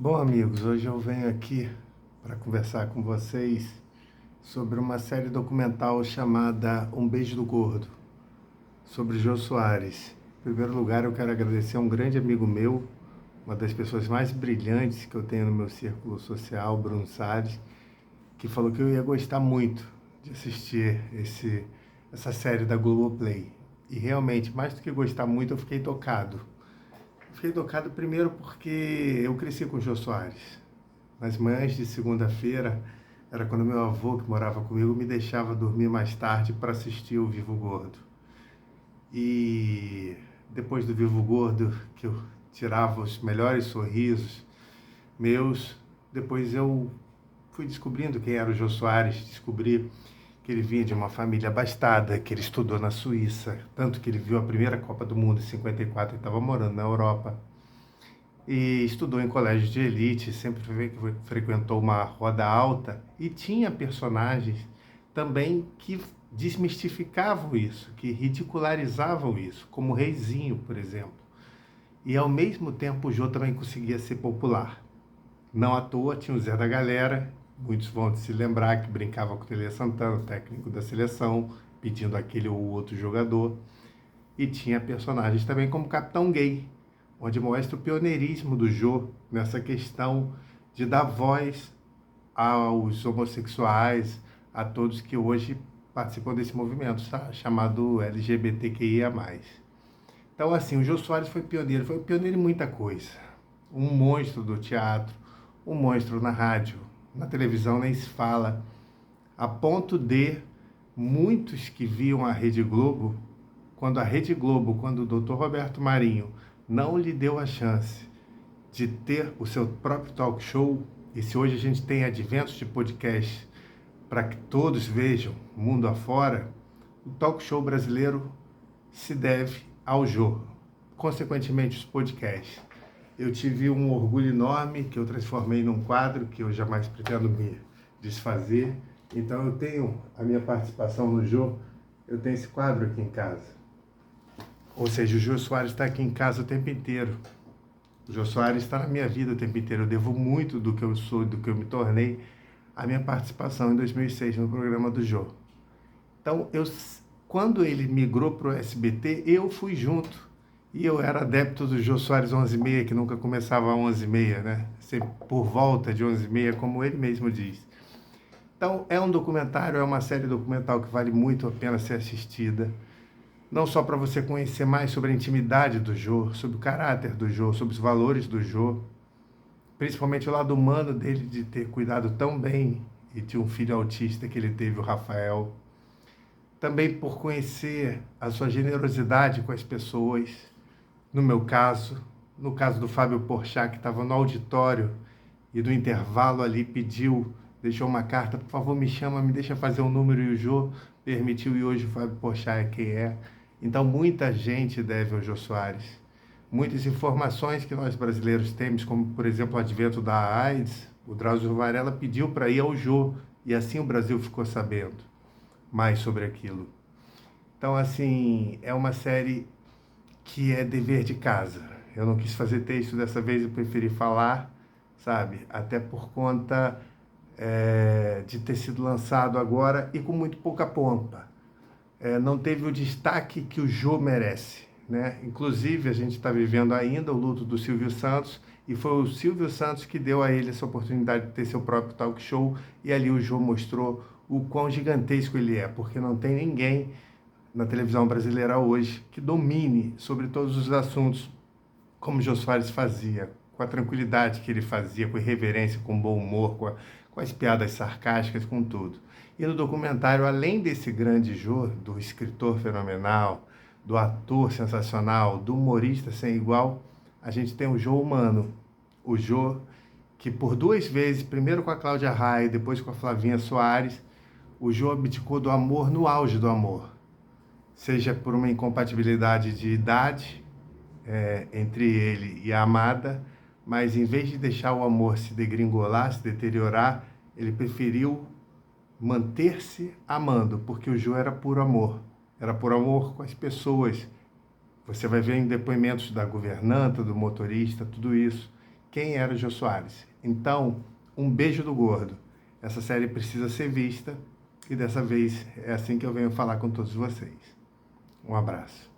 Bom, amigos, hoje eu venho aqui para conversar com vocês sobre uma série documental chamada Um Beijo do Gordo, sobre Jô Soares. Em primeiro lugar, eu quero agradecer a um grande amigo meu, uma das pessoas mais brilhantes que eu tenho no meu círculo social, Bruno Salles, que falou que eu ia gostar muito de assistir essa série da Globoplay. E realmente, mais do que gostar muito, eu fiquei tocado. Fiquei tocado primeiro porque eu cresci com o Jô Soares. Nas manhãs de segunda-feira, era quando meu avô, que morava comigo, me deixava dormir mais tarde para assistir o Vivo Gordo. E depois do Vivo Gordo, que eu tirava os melhores sorrisos meus, depois eu fui descobrindo quem era o Jô Soares, descobri que ele vinha de uma família abastada, que ele estudou na Suíça, tanto que ele viu a primeira Copa do Mundo em 54 e estava morando na Europa. E estudou em colégio de elite, sempre frequentou uma roda alta e tinha personagens também que desmistificavam isso, que ridicularizavam isso, como o Reizinho, por exemplo. E ao mesmo tempo o Jô também conseguia ser popular. Não à toa tinha o Zé da Galera, muitos vão se lembrar que brincava com o Tele Santana, o técnico da seleção, pedindo aquele ou outro jogador. E tinha personagens também como Capitão Gay, onde mostra o pioneirismo do Jô nessa questão de dar voz aos homossexuais, a todos que hoje participam desse movimento chamado LGBTQIA+. Então, assim, o Jô Soares foi pioneiro em muita coisa. Um monstro do teatro, um monstro na rádio, na televisão nem se fala, a ponto de muitos que viam a Rede Globo, quando o Dr. Roberto Marinho não lhe deu a chance de ter o seu próprio talk show, e se hoje a gente tem adventos de podcast para que todos vejam mundo afora, o talk show brasileiro se deve ao Jô, consequentemente os podcasts. Eu tive um orgulho enorme que eu transformei num quadro que eu jamais pretendo me desfazer. Então eu tenho a minha participação no Jô, eu tenho esse quadro aqui em casa. Ou seja, o Jô Soares está aqui em casa o tempo inteiro. O Jô Soares está na minha vida o tempo inteiro. Eu devo muito do que eu sou, do que eu me tornei, à minha participação em 2006 no programa do Jô. Então, quando ele migrou para o SBT, eu fui junto. E eu era adepto do Jô Soares 11h30, que nunca começava às 11h30, né? Sempre por volta de 11h30, como ele mesmo diz. Então, é um documentário, é uma série documental que vale muito a pena ser assistida. Não só para você conhecer mais sobre a intimidade do Jô, sobre o caráter do Jô, sobre os valores do Jô, principalmente o lado humano dele de ter cuidado tão bem e de um filho autista que ele teve, o Rafael. Também por conhecer a sua generosidade com as pessoas, no meu caso, no caso do Fábio Porchat, que estava no auditório e no intervalo ali deixou uma carta, por favor me chama, me deixa fazer um número, e o Jô permitiu, e hoje o Fábio Porchat é quem é. Então muita gente deve ao Jô Soares. Muitas informações que nós brasileiros temos, como por exemplo o advento da AIDS, o Drauzio Varela pediu para ir ao Jô, e assim o Brasil ficou sabendo mais sobre aquilo. Então, assim, é uma série que é dever de casa. Eu não quis fazer texto dessa vez, eu preferi falar, sabe? Até por conta de ter sido lançado agora e com muito pouca pompa. Não teve o destaque que o Jô merece, né? Inclusive, a gente está vivendo ainda o luto do Silvio Santos, e foi o Silvio Santos que deu a ele essa oportunidade de ter seu próprio talk show, e ali o Jô mostrou o quão gigantesco ele é, porque não tem ninguém na televisão brasileira hoje que domine sobre todos os assuntos como o Jô Soares fazia, com a tranquilidade que ele fazia, com a irreverência, com o bom humor, com as piadas sarcásticas, com tudo. E no documentário, além desse grande Jô, do escritor fenomenal, do ator sensacional, do humorista sem igual, a gente tem o Jô humano. O Jô que por duas vezes, primeiro com a Cláudia Raia, depois com a Flavinha Soares, o Jô abdicou do amor no auge do amor. Seja por uma incompatibilidade de idade entre ele e a amada, mas em vez de deixar o amor se degringolar, se deteriorar, ele preferiu manter-se amando, porque o Jô era puro amor com as pessoas. Você vai ver em depoimentos da governanta, do motorista, tudo isso, quem era o Jô Soares. Então, um beijo do gordo. Essa série precisa ser vista e dessa vez é assim que eu venho falar com todos vocês. Um abraço.